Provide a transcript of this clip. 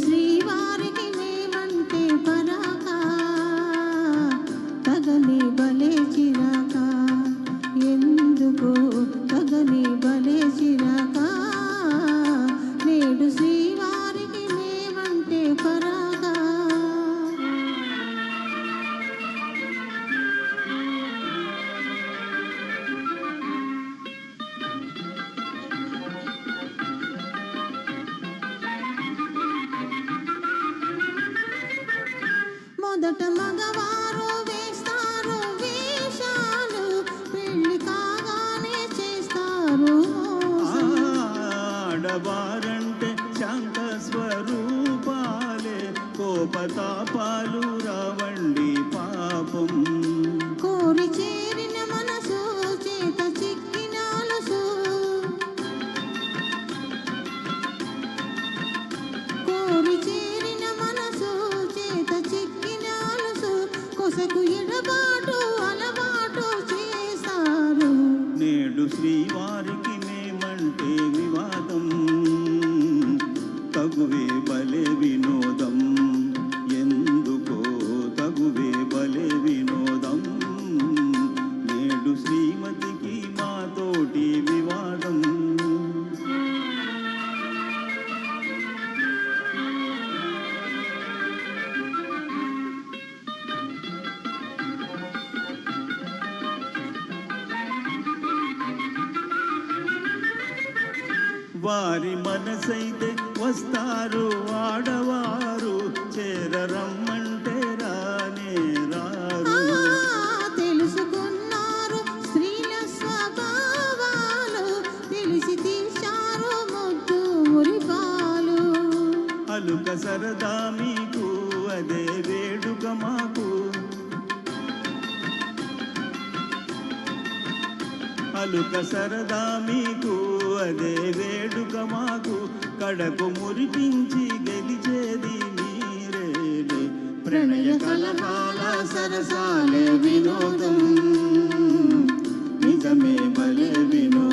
శ్రీవారికి మేమంటే పరాక తగని బలే చిరాక ఎందుకో తగని బలే చిరాక నేడు శ్రీవారికి మేమంటే పరాక మొదట మగవారు వేస్తారు వేషాలు పెళ్లి కాగానే చేస్తారు ఆడవారంటే శాంత స్వరూపాలే కోపతాపాలు రావండి పాపం కోరి చేరిన మనసు చేత చిక్కినాలుసు కోరి చేరిన మనసు చేత చిక్కినాలుసు కొసకు ఎడబాటు అలవాటు చేశారు నేడు శ్రీవారికి మేమంటే వివాదం తగువే బలే వినోదం ఎందుకో తగువే బలే వినోదం నేడు శ్రీమతికి మాతోటి వివాదం వారి మనసైతే వస్తారు ఆడవారు చేరరమ్మంటే రానే రారు తెలుసుకున్నారు స్త్రీల స్వభావాలు తెలిసి తీశారు ముద్దు మురిపాలు అలుక సరదా మీకు అదే వేడుక మాకు అలుక సరదా మీకు అదే వేడుక మాకు కడకు మురిపించి గెలిచేది మీరేలే ప్రణయ కలహాల సరసాలే వినోదం నిజమే బలే వినోదం